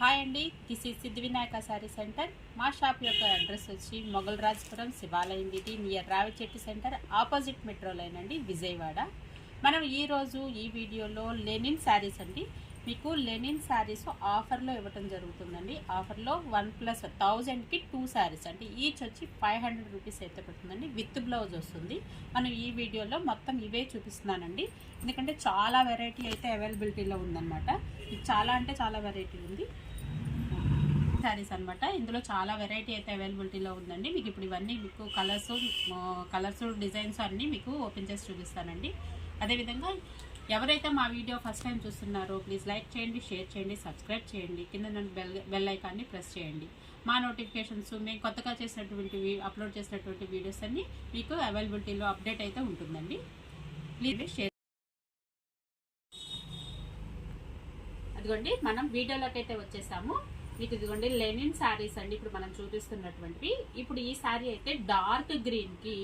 Hi అండి, this is Siddhivinayak sari centre. మా shop యొక్క అడ్రస్ వచ్చి మొగల్ రాజపురం శివాలయం వీధి near Ravichetti centre, opposite metro line అండి, విజయవాడ. మనం ఈరోజు ఈ వీడియోలో లెనిన్ శారీస్ అండి, మీకు లెనిన్ శారీస్ ఆఫర్లో ఇవ్వటం జరుగుతుందండి. ఆఫర్లో 1+1000కి 2 శారీస్ అంటే ఈచ్ వచ్చి 500 రూపీస్ అయితే పడుతుందండి. విత్ బ్లౌజ్ వస్తుంది. మనం ఈ వీడియోలో మొత్తం ఇవే చూపిస్తున్నానండి, ఎందుకంటే చాలా వెరైటీ అయితే అవైలబిలిటీలో ఉందన్నమాట. ఇది చాలా అంటే చాలా వెరైటీ ఉంది శారీస్ అనమాట. ఇందులో చాలా వెరైటీ అయితే అవైలబిలిటీలో ఉందండి. మీకు ఇప్పుడు ఇవన్నీ మీకు కలర్స్ డిజైన్స్ అన్నీ మీకు ఓపెన్ చేసి చూపిస్తానండి. అదేవిధంగా ఎవరైతే మా వీడియో ఫస్ట్ టైం చూస్తున్నారో ప్లీజ్ లైక్ చేయండి, షేర్ చేయండి, సబ్స్క్రైబ్ చేయండి, కింద బెల్ ఐకాన్ని ప్రెస్ చేయండి. మా నోటిఫికేషన్స్ మేము కొత్తగా చేసినటువంటి అప్లోడ్ చేసినటువంటి వీడియోస్ అన్నీ మీకు అవైలబిలిటీలో అప్డేట్ అయితే ఉంటుందండి. Please share. అదిగోండి మనం వీడియోలోకి అయితే వచ్చేసాము. మీకు ఇదిగోండి లెనిన్ శారీస్ అండి ఇప్పుడు మనం చూపిస్తున్నటువంటివి. ఇప్పుడు ఈ శారీ అయితే డార్క్ గ్రీన్కి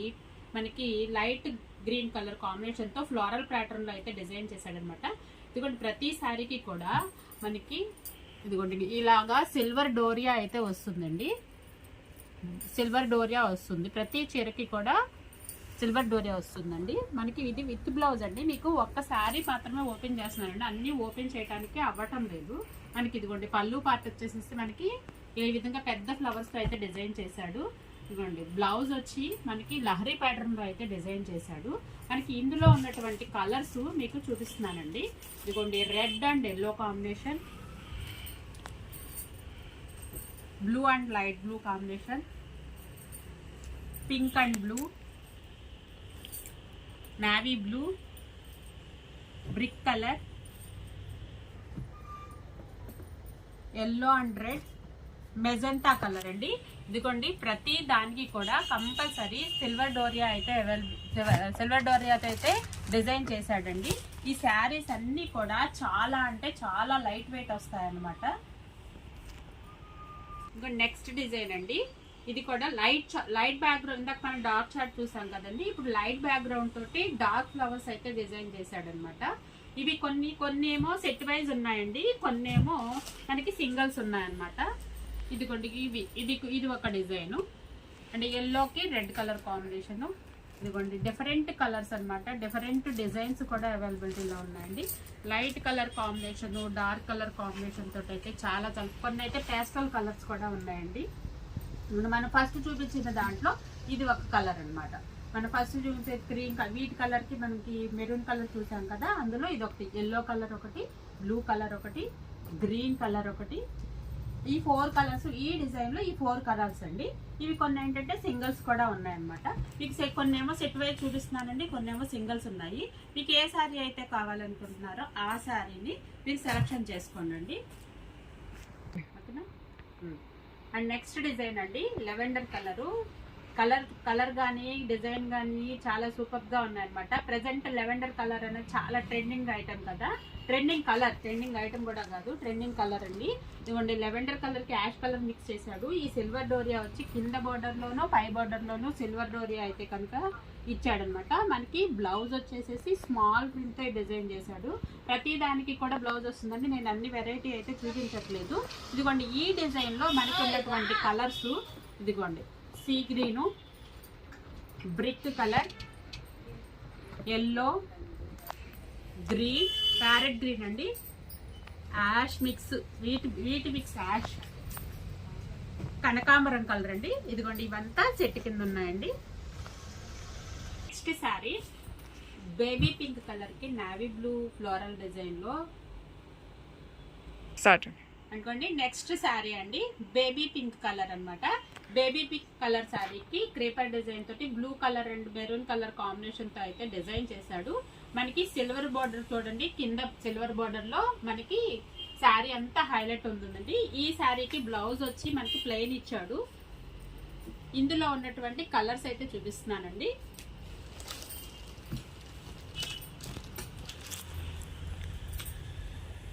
మనకి లైట్ గ్రీన్ కలర్ కాంబినేషన్తో ఫ్లోరల్ ప్యాటర్న్లో అయితే డిజైన్ చేశాడనమాట. ఇదిగోండి ప్రతి శారీకి కూడా మనకి ఇదిగోండి ఇలాగా సిల్వర్ డోరియా అయితే వస్తుందండి. సిల్వర్ డోరియా వస్తుంది, ప్రతి చీరకి కూడా సిల్వర్ డోరియా వస్తుందండి. మనకి ఇది విత్ బ్లౌజ్ అండి. మీకు ఒక్క శారీ మాత్రమే ఓపెన్ చేస్తున్నానండి, అన్నీ ఓపెన్ చేయడానికి అవ్వటం లేదు. మనకి ఇదిగోండి పళ్ళు పార్ట్ వచ్చేసి మనకి ఈ విధంగా పెద్ద ఫ్లవర్స్తో అయితే డిజైన్ చేశాడు. ఇదిగోండి బ్లౌజ్ వచ్చి మనకి లహరీ ప్యాటర్న్లో అయితే డిజైన్ చేశాడు. మనకి ఇందులో ఉన్నటువంటి కలర్స్ మీకు చూపిస్తున్నానండి. ఇదిగోండి red and yellow combination, blue and light blue combination, pink and blue, navy blue, brick colour, yellow and red, magenta colour అండి. ఇదిగోండి ప్రతి దానికి కూడా కంపల్సరీ సిల్వర్ డోరియా అయితే డిజైన్ చేశాడండి. ఈ శారీస్ అన్నీ కూడా చాలా అంటే చాలా లైట్ వెయిట్ వస్తాయన్నమాట. ఇంకా నెక్స్ట్ డిజైన్ అండి, ఇది కూడా లైట్ బ్యాక్గ్రౌండ్. ఇందాక మనం డార్క్ చార్ట్ చూసాం కదండి, ఇప్పుడు లైట్ బ్యాక్గ్రౌండ్ తోటి డార్క్ ఫ్లవర్స్ అయితే డిజైన్ చేశాడనమాట. ఇవి కొన్ని ఏమో సెట్ వైజ్ ఉన్నాయండి, కొన్ని ఏమో మనకి సింగిల్స్ ఉన్నాయన్నమాట. ఇదిగోండి ఇది ఒక డిజైను అంటే ఎల్లోకి రెడ్ కలర్ కాంబినేషను. ఇదిగోండి డిఫరెంట్ కలర్స్ అనమాట, డిఫరెంట్ డిజైన్స్ కూడా అవైలబిలిటీలో ఉన్నాయండి. Light colour combination, dark colour combination తోటి అయితే చాలా కొన్ని అయితే పేస్టల్ కలర్స్ కూడా ఉన్నాయండి. మనం ఫస్ట్ చూపించిన దాంట్లో ఇది ఒక కలర్ అనమాట. మనం ఫస్ట్ చూసే వీటి కలర్కి మనకి మెరూన్ కలర్ చూసాం కదా, అందులో ఇది ఒకటి ఎల్లో కలర్ ఒకటి, బ్లూ కలర్ ఒకటి, గ్రీన్ కలర్ ఒకటి. ఈ 4 కలర్స్ ఈ డిజైన్లో ఈ 4 కలర్స్ అండి. ఇవి కొన్ని ఏంటంటే సింగిల్స్ కూడా ఉన్నాయన్నమాట. మీకు కొన్ని ఏమో సెట్ వైజ్ చూపిస్తున్నానండి, కొన్ని ఏమో సింగిల్స్ ఉన్నాయి. మీకు ఏ శారీ అయితే కావాలనుకుంటున్నారో ఆ శారీని మీరు సెలెక్షన్ చేసుకోండి. ఓకేనా. అండ్ నెక్స్ట్ డిజైన్ అండి లెవెండర్ కలర్ కానీ డిజైన్ కానీ చాలా సూపర్గా ఉన్నాయన్నమాట. ప్రజెంట్ లెవెండర్ కలర్ అనేది చాలా ట్రెండింగ్ ఐటమ్ కదా, ట్రెండింగ్ ఐటమ్ కూడా కాదు, ట్రెండింగ్ కలర్ అండి. ఇదిగోండి లెవెండర్ కలర్కి యాష్ కలర్ మిక్స్ చేశాడు. ఈ సిల్వర్ డోరియా వచ్చి కింద బార్డర్లోనూ పై బార్డర్లోనూ సిల్వర్ డోరియా అయితే కనుక ఇచ్చాడనమాట. మనకి బ్లౌజ్ వచ్చేసేసి స్మాల్ ప్రింట్తో డిజైన్ చేశాడు. ప్రతి దానికి కూడా బ్లౌజ్ వస్తుందండి. నేను అన్ని వెరైటీ అయితే చూపించట్లేదు. ఇదిగోండి ఈ డిజైన్లో మనకి ఉన్నటువంటి కలర్స్ ఇదిగోండి sea green, brick colour, yellow, green, parrot green అండి, యాష్ మిక్స్, వీటి మిక్స్ యాష్, కనకాంబరం కలర్ అండి. ఇదిగోండి ఇవంతా సెట్ కింద ఉన్నాయండి. నెక్స్ట్ శారీ బేబీ పింక్ కలర్కి నావీ బ్లూ ఫ్లోరల్ డిజైన్లో అనుకోండి. నెక్స్ట్ శారీ అండి బేబీ పింక్ కలర్ అనమాట. బేబీ పింక్ కలర్ శారీకి క్రేపర్ డిజైన్ తోటి blue colour and maroon colour combination తో అయితే డిజైన్ చేశాడు. మనకి సిల్వర్ బార్డర్ చూడండి, కింద సిల్వర్ బార్డర్ లో మనకి శారీ అంతా హైలైట్ ఉంటుందండి. ఈ శారీకి బ్లౌజ్ వచ్చి మనకి ప్లెయిన్ ఇచ్చాడు. ఇందులో ఉన్నటువంటి కలర్స్ అయితే చూపిస్తున్నానండి.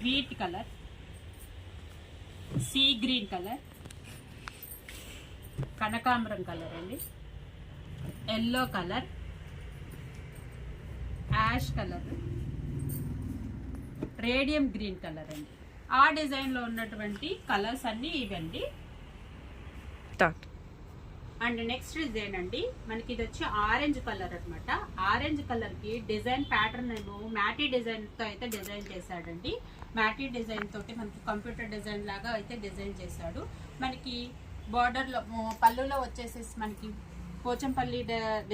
Wheat colour, sea green colour, కనకాంబరం కలర్ అండి, yellow colour, ash colour, radium green colour అండి. ఆ డిజైన్ లో ఉన్నటువంటి కలర్స్ అన్ని ఇవండి. అండ్ నెక్స్ట్ డిజైన్ అండి, మనకి ఇది వచ్చి ఆరెంజ్ కలర్ అనమాట. ఆరెంజ్ కలర్ కి డిజైన్ ప్యాటర్న్ ఏమో మ్యాటీ డిజైన్ తో అయితే డిజైన్ చేశాడండి. మ్యాటీ డిజైన్ తోటి మనకి కంప్యూటర్ డిజైన్ లాగా అయితే డిజైన్ చేశాడు. మనకి బార్డర్ లో పళ్ళులో వచ్చేసేసి మనకి పోచంపల్లి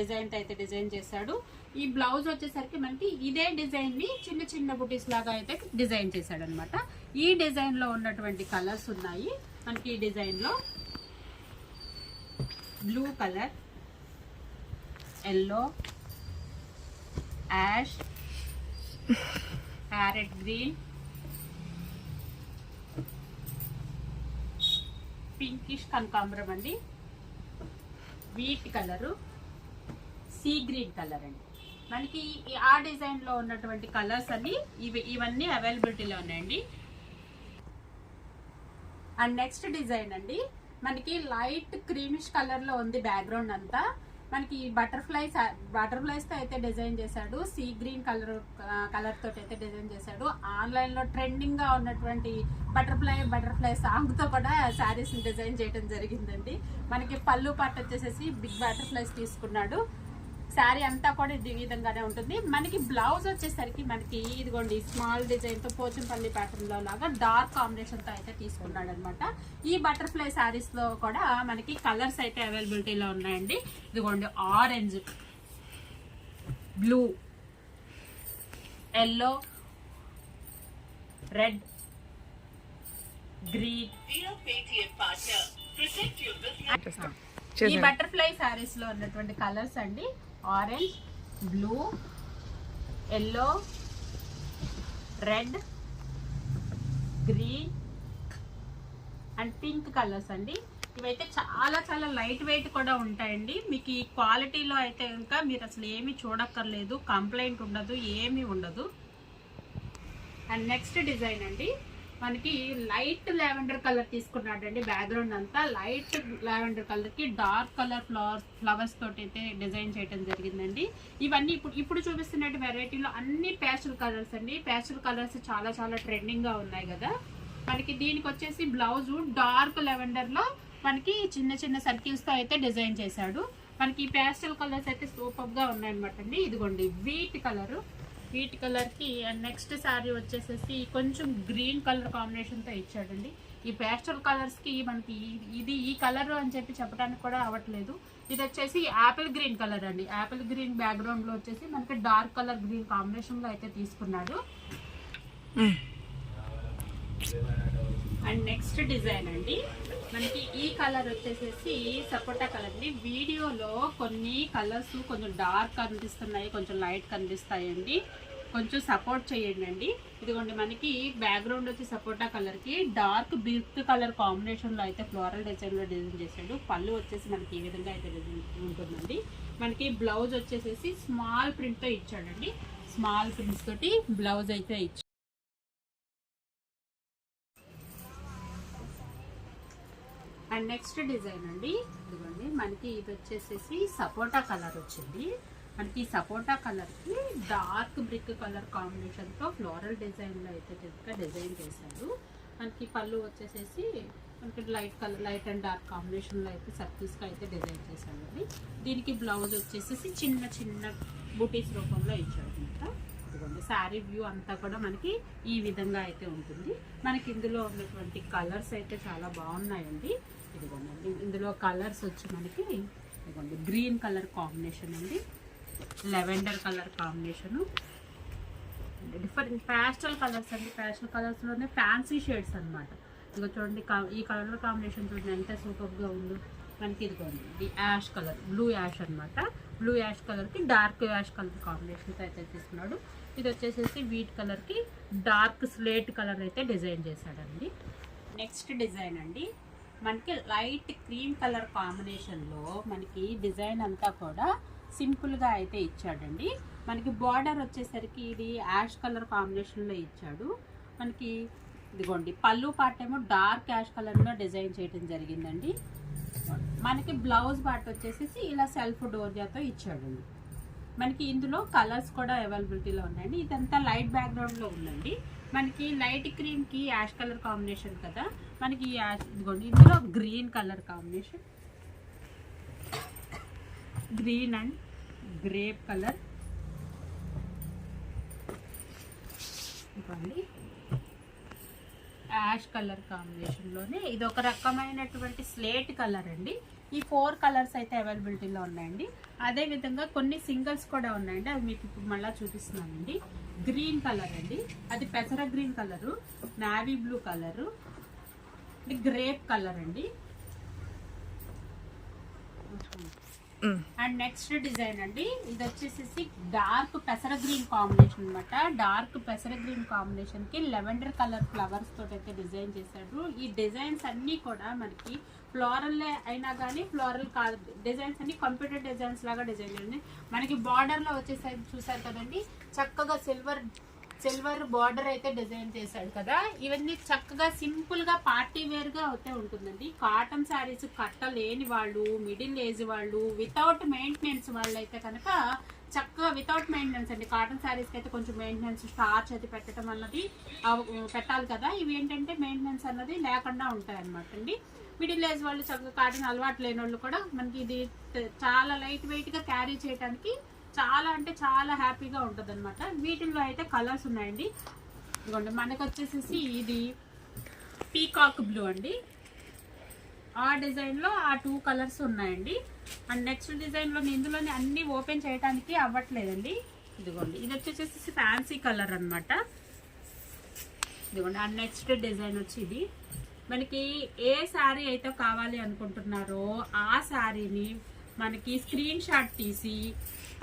డిజైన్ తో అయితే డిజైన్ చేశాడు. ఈ బ్లౌజ్ వచ్చేసరికి మనకి ఇదే డిజైన్ ని చిన్న చిన్న బుటీస్ లాగా అయితే డిజైన్ చేశాడు అనమాట. ఈ డిజైన్ లో ఉన్నటువంటి కలర్స్ ఉన్నాయి మనకి. ఈ డిజైన్ లో blue colour, yellow, ash, parrot green, pinkish కనకాంబరం అండి, wheat colour, sea green colour అండి. మనకి ఆ డిజైన్ లో ఉన్నటువంటి కలర్స్ అన్ని ఇవన్నీ అవైలబిలిటీలో ఉన్నాయండి. అండ్ నెక్స్ట్ డిజైన్ అండి, మనకి లైట్ క్రీమిష్ కలర్ లో ఉంది బ్యాక్గ్రౌండ్ అంతా. మనకి బటర్ఫ్లైస్ తో అయితే డిజైన్ చేశాడు. సీ గ్రీన్ కలర్ తోటి అయితే డిజైన్ చేశాడు. ఆన్లైన్ లో ట్రెండింగ్ గా ఉన్నటువంటి బటర్ఫ్లై సాంగ్ తో కూడా శారీస్ డిజైన్ చేయడం జరిగిందండి. మనకి పళ్ళు పాట వచ్చేసేసి బిగ్ బటర్ఫ్లైస్ తీసుకున్నాడు. శారీ అంతా కూడా ఈ విధంగానే ఉంటుంది. మనకి బ్లౌజ్ వచ్చేసరికి మనకి ఇదిగోండి స్మాల్ డిజైన్ తో పోచంపల్లి ప్యాటర్న్ లో లాగా డార్క్ కాంబినేషన్ తో అయితే తీసుకున్నాడు అనమాట. ఈ బటర్ఫ్లై శారీస్ లో కూడా మనకి కలర్స్ అయితే అవైలబిలిటీలో ఉన్నాయండి. ఇదిగోండి orange, blue, yellow, red, green. ఈ బటర్ఫ్లై శారీస్ లో ఉన్నటువంటి కలర్స్ అండి orange, blue, yellow, red, green and pink colours అండి. ఇవైతే చాలా చాలా లైట్ వెయిట్ కూడా ఉంటాయండి. మీకు ఈ క్వాలిటీలో అయితే ఇంకా మీరు అసలు ఏమీ చూడక్కర్లేదు, కంప్లైంట్ ఉండదు, ఏమీ ఉండదు. అండ్ నెక్స్ట్ డిజైన్ అండి, మనకి లైట్ లావెండర్ కలర్ తీసుకున్నాడండి. బ్యాక్గ్రౌండ్ అంతా లైట్ లావెండర్ కలర్ కి డార్క్ కలర్ ఫ్లవర్స్ తోటి అయితే డిజైన్ చేయడం జరిగిందండి. ఇవన్నీ ఇప్పుడు చూపిస్తున్న వెరైటీలో అన్ని పేస్టల్ కలర్స్ అండి. పేస్టల్ కలర్స్ చాలా చాలా ట్రెండింగ్ గా ఉన్నాయి కదా. మనకి దీనికి వచ్చేసి బ్లౌజ్ డార్క్ లావెండర్ లో మనకి చిన్న చిన్న సర్కిల్స్ తో అయితే డిజైన్ చేశాడు. మనకి ఈ పేస్టల్ కలర్స్ అయితే సూపర్ గా ఉన్నాయన్నమాట అండి. ఇదిగోండి వీట్ కలర్ కి నెక్స్ట్ శారీ వచ్చేసేసి కొంచెం గ్రీన్ కలర్ కాంబినేషన్ తో ఇచ్చాడండి. ఈ పేస్టల్ కలర్స్ కి మనకి ఇది ఈ కలర్ అని చెప్పి చెప్పడానికి కూడా అవ్వట్లేదు. ఇది వచ్చేసి యాపిల్ గ్రీన్ కలర్ అండి. యాపిల్ గ్రీన్ బ్యాక్గ్రౌండ్ లో వచ్చేసి మనకి డార్క్ కలర్ గ్రీన్ కాంబినేషన్ లో అయితే తీసుకున్నాడు. అండ్ నెక్స్ట్ డిజైన్ అండి, మనకి ఈ కలర్ వచ్చేసేసి సపోటా కలర్ అండి. వీడియోలో కొన్ని కలర్స్ కొంచెం డార్క్ కనిపిస్తున్నాయి, కొంచెం లైట్ కనిపిస్తాయండి. కొంచెం సపోర్ట్ చేయండి అండి. ఇదిగోండి మనకి బ్యాక్గ్రౌండ్ వచ్చి సపోటా కలర్ కి డార్క్ బిర్క్ కలర్ కాంబినేషన్ లో అయితే ఫ్లోరల్ డిజైన్ లో డిజైన్ చేశాడు. పళ్ళు వచ్చేసి మనకి ఈ విధంగా అయితే డిజైన్ ఉంటుందండి. మనకి బ్లౌజ్ వచ్చేసేసి స్మాల్ ప్రింట్ తో ఇచ్చాడండి. స్మాల్ ప్రింట్స్ తోటి బ్లౌజ్ అయితే ఇచ్చాడు. అండ్ నెక్స్ట్ డిజైన్ అండి, ఇదిగోండి మనకి ఇది వచ్చేసేసి సపోటా కలర్ వచ్చింది. మనకి సపోటా కలర్ కి డార్క్ బ్రిక్ కలర్ కాంబినేషన్ తో ఫ్లోరల్ డిజైన్ లో అయితే డిజైన్ చేశాడు. మనకి పళ్ళు వచ్చేసేసి మనకి లైట్ అండ్ డార్క్ కాంబినేషన్ లో అయితే సర్కిల్స్ గా అయితే డిజైన్ చేశాడండి. దీనికి బ్లౌజ్ వచ్చేసేసి చిన్న చిన్న బూటీస్ రూపంలో ఇచ్చాడు అనమాట. ఇదిగోండి శారీ వ్యూ అంతా కూడా మనకి ఈ విధంగా అయితే ఉంటుంది. మనకి ఇందులో ఉన్నటువంటి కలర్స్ అయితే చాలా బాగున్నాయండి. ఇదిగోండి ఇందులో కలర్స్ వచ్చి మనకి ఇదిగోండి గ్రీన్ కలర్ కాంబినేషన్ అండి, lavender colour combination, different pastel colours అండి. ప్యాస్టల్ కలర్స్లోనే ఫ్యాన్సీ షేడ్స్ అనమాట. ఇదిగో చూడండి ఈ కలర్ కాంబినేషన్ చూడండి ఎంత సూపర్గా ఉందో. మనకి ఇదిగోండి ఇది యాష్ కలర్, బ్లూ యాష్ అనమాట. బ్లూ యాష్ కలర్కి డార్క్ యాష్ కలర్ కాంబినేషన్తో అయితే తీసుకున్నాడు. ఇది వచ్చేసేసి వీట్ కలర్కి డార్క్ స్లేట్ కలర్ అయితే డిజైన్ చేశాడండి. నెక్స్ట్ డిజైన్ అండి, మనకి లైట్ క్రీమ్ కలర్ కాంబినేషన్లో మనకి డిజైన్ అంతా కూడా సింపుల్గా అయితే ఇచ్చాడండి. మనకి బార్డర్ వచ్చేసరికి ఇది యాష్ కలర్ కాంబినేషన్లో ఇచ్చాడు. మనకి ఇదిగోండి పళ్ళు పార్ట్ ఏమో డార్క్ యాష్ కలర్లో డిజైన్ చేయడం జరిగిందండి. మనకి బ్లౌజ్ పార్ట్ వచ్చేసి ఇలా సెల్ఫ్ డోర్జాతో ఇచ్చాడండి. మనకి ఇందులో కలర్స్ కూడా అవైలబిలిటీలో ఉన్నాయండి. ఇదంతా లైట్ బ్యాక్గ్రౌండ్లో ఉందండి. మనకి లైట్ క్రీమ్ కి యాష్ కలర్ కాంబినేషన్ కదా, మనకి ఇదిగోండి ఇందులో green colour combination, green and grape colour, ఇదిగోండి యాష్ కలర్ కాంబినేషన్లోనే ఇది ఒక రకమైనటువంటి స్లేట్ కలర్ అండి. ఈ 4 కలర్స్ అయితే అవైలబిలిటీలో ఉన్నాయండి. అదేవిధంగా కొన్ని సింగిల్స్ కూడా ఉన్నాయండి, అది మీకు ఇప్పుడు మళ్ళీ చూపిస్తున్నానండి. గ్రీన్ కలర్ అండి, అది పెసర green colour, navy blue colour, grape colour అండి. అండ్ నెక్స్ట్ డిజైన్ అండి, ఇది వచ్చేసి డార్క్ పెసర గ్రీన్ కాంబినేషన్ అనమాట. డార్క్ పెసర గ్రీన్ కాంబినేషన్ కి లెవెండర్ కలర్ ఫ్లవర్స్ తోటి అయితే డిజైన్ చేశారు. ఈ డిజైన్స్ అన్ని కూడా మనకి ఫ్లోరల్ అయినా కానీ ఫ్లోరల్ కాదు, డిజైన్స్ అన్ని కంప్యూటర్ డిజైన్స్ లాగా డిజైన్ చేయండి. మనకి బార్డర్ లో వచ్చేసరికి చూసారు కదండి, చక్కగా సిల్వర్ బార్డర్ అయితే డిజైన్ చేశాడు కదా. ఇవన్నీ చక్కగా సింపుల్ గా పార్టీ వేర్ గా అయితే ఉంటుందండి. కాటన్ శారీస్ కట్టలేని వాళ్ళు, మిడిల్ ఏజ్ వాళ్ళు, వితౌట్ మెయింటెనెన్స్ వాళ్ళు అయితే కనుక చక్కగా వితౌట్ మెయింటెనెన్స్ అండి. కాటన్ శారీస్కి అయితే కొంచెం మెయింటెనెన్స్, స్టార్చ్ అది పెట్టడం అన్నది పెట్టాలి కదా. ఇవి ఏంటంటే మెయింటెనెన్స్ అన్నది లేకుండా ఉంటాయి అన్నమాట అండి. మిడిల్ ఏజ్ వాళ్ళు చక్కగా కాటన్ అలవాటు లేని వాళ్ళు కూడా మనకి ఇది చాలా లైట్ వెయిట్ గా క్యారీ చేయడానికి చాలా అంటే చాలా హ్యాపీగా ఉంటుంది అనమాట. వీటిల్లో అయితే కలర్స్ ఉన్నాయండి. ఇదిగోండి మనకు వచ్చేసి ఇది పీకాక్ బ్లూ అండి, ఆ డిజైన్లో ఆ 2 కలర్స్ ఉన్నాయండి. అండ్ నెక్స్ట్ డిజైన్లో ఇందులోనే అన్ని ఓపెన్ చేయడానికి అవ్వట్లేదండి. ఇదిగోండి ఇది వచ్చేసి ఫ్యాన్సీ కలర్ అనమాట. ఇదిగోండి అండ్ నెక్స్ట్ డిజైన్ వచ్చి ఇది మనకి ఏ శారీ అయితే కావాలి అనుకుంటున్నారో ఆ శారీని మనకి స్క్రీన్ షాట్ తీసి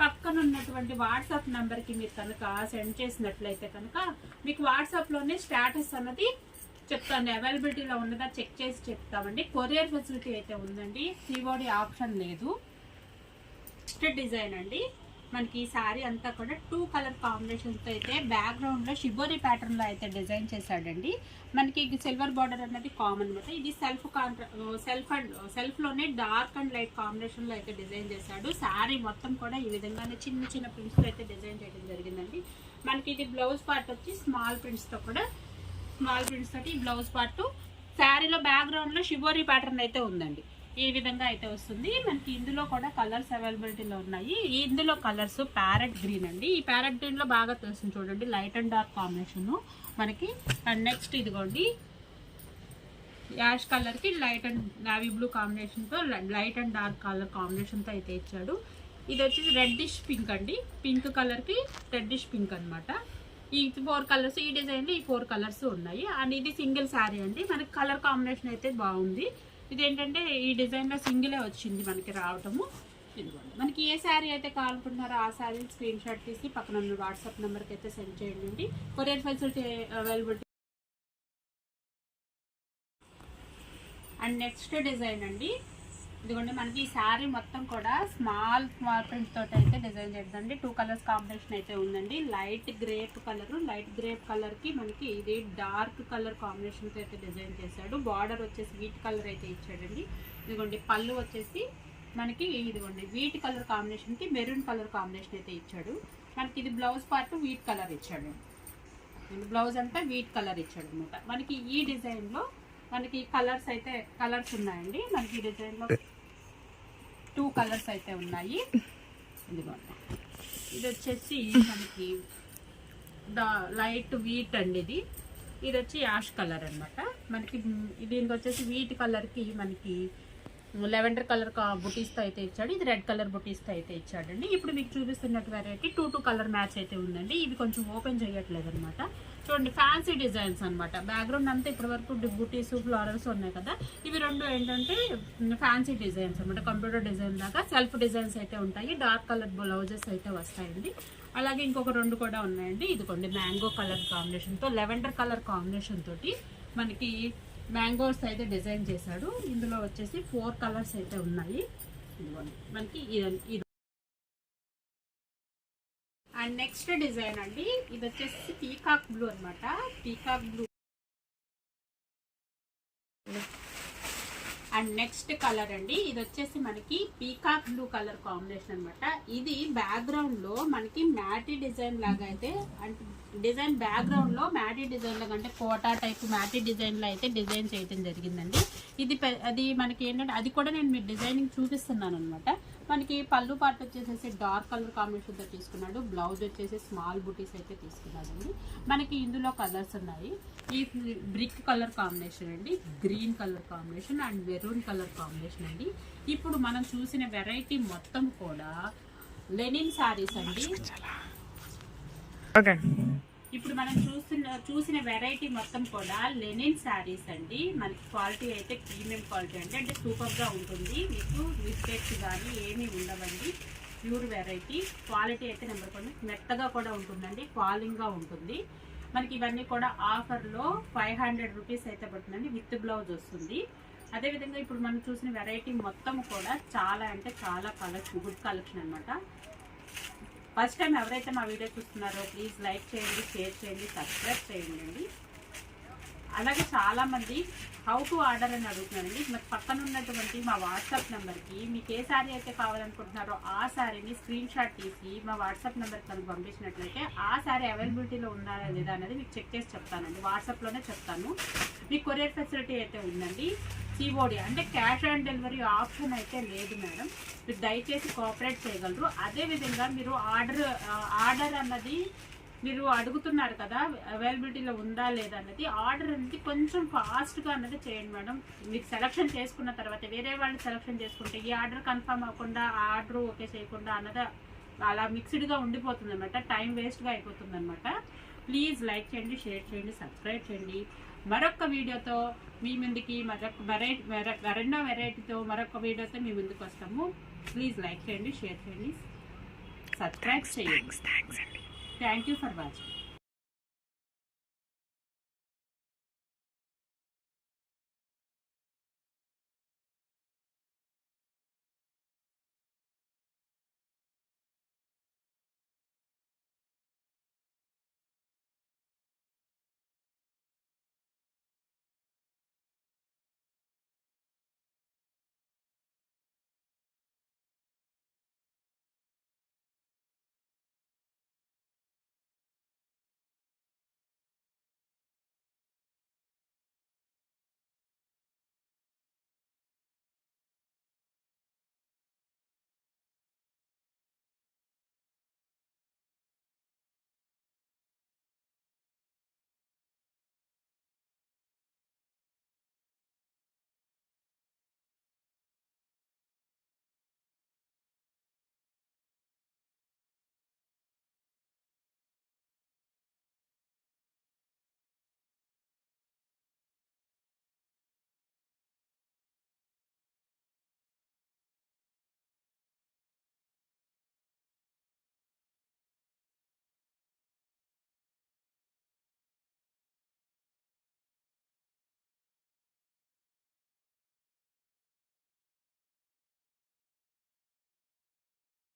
పక్కన ఉన్నటువంటి వాట్సాప్ నెంబర్కి మీరు కనుక సెండ్ చేసినట్లయితే కనుక మీకు వాట్సాప్లోనే స్టేటస్ అన్నది చెప్తాను, అవైలబిలిటీలో ఉన్నదా చెక్ చేసి చెప్తామండి. కొరియర్ ఫెసిలిటీ అయితే ఉందండి, సిఓడి ఆప్షన్ లేదు. నెక్స్ట్ డిజైన్ అండి, మనకి ఈ శారీ అంతా కూడా 2 కలర్ కాంబినేషన్తో అయితే బ్యాక్గ్రౌండ్లో షిబోరి ప్యాటర్న్లో అయితే డిజైన్ చేశాడండి. మనకి సిల్వర్ బార్డర్ అనేది కామన్ అనమాట. ఇది సెల్ఫ్లోనే డార్క్ అండ్ లైట్ కాంబినేషన్లో అయితే డిజైన్ చేశాడు. శారీ మొత్తం కూడా ఈ విధంగానే చిన్న చిన్న ప్రింట్స్తో అయితే డిజైన్ చేయడం జరిగిందండి. మనకి ఇది బ్లౌజ్ పార్ట్ వచ్చి స్మాల్ ప్రింట్స్ తోటి ఈ బ్లౌజ్ పార్ట్. శారీలో బ్యాక్గ్రౌండ్లో షిబోరి ప్యాటర్న్ అయితే ఉందండి. ఈ విధంగా అయితే వస్తుంది. మనకి ఇందులో కూడా కలర్స్ అవైలబిలిటీలో ఉన్నాయి. ఇందులో కలర్స్ ప్యారెట్ గ్రీన్ అండి. ఈ ప్యారెట్ గ్రీన్ లో బాగా తెలుస్తుంది చూడండి, లైట్ అండ్ డార్క్ కాంబినేషన్ మనకి. అండ్ నెక్స్ట్ ఇదిగోండి యాష్ కలర్ కి light and navy blue combination తో light and dark colour combination తో అయితే ఇచ్చాడు. ఇది వచ్చేసి రెడ్డిష్ పింక్ అండి, పింక్ కలర్ కి రెడ్డిష్ పింక్ అనమాట. ఈ 4 కలర్స్, ఈ డిజైన్ లో ఈ 4 కలర్స్ ఉన్నాయి. అండ్ ఇది సింగిల్ శారీ అండి, మనకి కలర్ కాంబినేషన్ అయితే బాగుంది. ఇదేంటంటే ఈ డిజైన్లో సింగిలే వచ్చింది మనకి రావటము. ఇదిగోండి మనకి ఏ శారీ అయితే కావాలనుకుంటున్నారో ఆ శారీ స్క్రీన్ షాట్ తీసి పక్కన ఉన్న వాట్సాప్ నెంబర్కి అయితే సెండ్ చేయండి. Courier facility availability. And next design అండి, ఇదిగోండి మనకి ఈ శారీ మొత్తం కూడా స్మాల్ ప్రింట్ తోటి అయితే డిజైన్ చేద్దండి. 2 కలర్స్ కాంబినేషన్ అయితే ఉందండి. లైట్ గ్రేప్ కలర్ కి మనకి ఇది డార్క్ కలర్ కాంబినేషన్ తో అయితే డిజైన్ చేశాడు. బార్డర్ వచ్చేసి వీట్ కలర్ అయితే ఇచ్చాడండి. ఇదిగోండి పళ్ళు వచ్చేసి మనకి ఇదిగోండి వీట్ కలర్ కాంబినేషన్ కి మెరూన్ కలర్ కాంబినేషన్ అయితే ఇచ్చాడు. మనకి ఇది బ్లౌజ్ పార్ట్ వీట్ కలర్ ఇచ్చాడు, బ్లౌజ్ అంతా వీట్ కలర్ ఇచ్చాడు అనమాట. మనకి ఈ డిజైన్ లో మనకి కలర్స్ ఉన్నాయండి. మనకి ఈ డిజైన్ లో 2 కలర్స్ అయితే ఉన్నాయి. ఇదిగోండి ఇది వచ్చేసి మనకి లైట్ వీట్ అండి, ఇది వచ్చి యాష్ కలర్ అనమాట. మనకి దీనికి వచ్చేసి వీట్ కలర్ కి మనకి లెవెండర్ కలర్ బుటీస్తో అయితే ఇచ్చాడు. ఇది రెడ్ కలర్ బుటీస్తో అయితే ఇచ్చాడండి. ఇప్పుడు మీకు చూపిస్తున్నట్టు వెరైటీ 2 కలర్ మ్యాచ్ అయితే ఉందండి. ఇవి కొంచెం ఓపెన్ చేయట్లేదు అనమాట. చూడండి ఫ్యాన్సీ డిజైన్స్ అనమాట. బ్యాక్గ్రౌండ్ అంతా ఇప్పటి వరకు బుటీస్ ఫ్లోరల్స్ ఉన్నాయి కదా, ఇవి 2 ఏంటంటే ఫ్యాన్సీ డిజైన్స్ అనమాట. కంప్యూటర్ డిజైన్ లాగా సెల్ఫ్ డిజైన్స్ అయితే ఉంటాయి. డార్క్ కలర్ బ్లౌజెస్ అయితే వస్తాయండి. అలాగే ఇంకొక 2 కూడా ఉన్నాయండి. ఇదిగోండి మ్యాంగో కలర్ కాంబినేషన్తో లెవెండర్ కలర్ కాంబినేషన్ తోటి మనకి మ్యాంగోస్ అయితే డిజైన్ చేశాడు. ఇందులో వచ్చేసి 4 కలర్స్ అయితే ఉన్నాయి. ఇదిగోండి మనకి ఇది. అండ్ నెక్స్ట్ డిజైన్ అండి, ఇది వచ్చేసి పీకాక్ బ్లూ అనమాట. Peacock blue and next colour అండి, ఇది వచ్చేసి మనకి పీకాక్ బ్లూ కలర్ కాంబినేషన్ అనమాట. ఇది బ్యాక్గ్రౌండ్ లో మనకి మ్యాటీ డిజైన్ లాగా అయితే, అంటే డిజైన్ బ్యాక్గ్రౌండ్ లో మ్యాటీ డిజైన్ లాగా అంటే కోటా టైప్ మ్యాటీ డిజైన్ లో అయితే డిజైన్ చేయడం జరిగిందండి. ఇది అది మనకి ఏంటంటే అది కూడా నేను మీరు డిజైనింగ్ చూపిస్తున్నాను అనమాట. మనకి పళ్ళు పార్ట్ వచ్చేసేసి డార్క్ కలర్ కాంబినేషన్ తో తీసుకున్నాడు. బ్లౌజ్ వచ్చేసి స్మాల్ బుటీస్ అయితే తీసుకున్నాడండి. మనకి ఇందులో కలర్స్ ఉన్నాయి. ఈ బ్రిక్ కలర్ కాంబినేషన్ అండి, green colour combination and maroon colour combination అండి. ఇప్పుడు మనం చూసిన వెరైటీ మొత్తం కూడా లెనిన్ శారీస్ అండి. ఇప్పుడు మనం చూసిన వెరైటీ మొత్తం కూడా లెనిన్ శారీస్ అండి. మనకి క్వాలిటీ అయితే ప్రీమియం క్వాలిటీ అండి, అంటే సూపర్ గా ఉంటుంది. మీకు మిస్టేక్స్ కానీ ఏమీ ఉండవండి. ప్యూర్ వెరైటీ క్వాలిటీ అయితే నెంబర్ 1 మెత్తగా కూడా ఉంటుందండి, ఫాలింగ్ గా ఉంటుంది. మనకి ఇవన్నీ కూడా ఆఫర్లో 500 రూపీస్ అయితే పడుతుందండి, విత్ బ్లౌజ్ వస్తుంది. అదేవిధంగా ఇప్పుడు మనం చూసిన వెరైటీ మొత్తం కూడా చాలా అంటే చాలా కలెక్షన్, గుడ్ కలెక్షన్ అనమాట. ఫస్ట్ టైం ఎవరైతే మా వీడియో చూస్తున్నారో ప్లీజ్ లైక్ చేయండి, షేర్ చేయండి, సబ్స్క్రైబ్ చేయండి. అలాగే చాలా మంది హౌ టు ఆర్డర్ అని అడుగుతున్నారండి. మరి పక్కన ఉన్నటువంటి మా వాట్సాప్ నెంబర్కి మీకు ఏ శారీ అయితే కావాలనుకుంటున్నారో ఆ శారీని స్క్రీన్ షాట్ తీసి మా వాట్సాప్ నెంబర్కి కనుక పంపించినట్లయితే ఆ శారీ అవైలబిలిటీలో ఉందా లేదా అనేది మీకు చెక్ చేసి చెప్తానండి. వాట్సాప్లోనే చెప్తాను. మీకు కొరియర్ ఫెసిలిటీ అయితే ఉందండి. సిఓడి అంటే క్యాష్ ఆన్ డెలివరీ ఆప్షన్ అయితే లేదు మేడం. మీరు దయచేసి కోఆపరేట్ చేయగలరు. అదేవిధంగా మీరు ఆర్డర్ అన్నది మీరు అడుగుతున్నారు కదా అవైలబిలిటీలో ఉందా లేదా అన్నది, ఆర్డర్ అనేది కొంచెం ఫాస్ట్గా అన్నది చేయండి మేడం. మీకు సెలక్షన్ చేసుకున్న తర్వాత వేరే వాళ్ళు సెలక్షన్ చేసుకుంటే ఈ ఆర్డర్ కన్ఫర్మ్ అవ్వకుండా ఆ ఆర్డర్ ఓకే చేయకుండా అన్నది అలా మిక్స్డ్గా ఉండిపోతుంది అనమాట, టైం వేస్ట్గా అయిపోతుంది అనమాట. ప్లీజ్ లైక్ చేయండి, షేర్ చేయండి, సబ్స్క్రైబ్ చేయండి. మరొక వీడియోతో మీ ముందుకి మరెన్నో వెరైటీతో మరొక వీడియోతో మీ ముందుకు వస్తాము. ప్లీజ్ లైక్ చేయండి, షేర్ చేయండి, సబ్స్క్రైబ్ చేయండి. Thank you for watching.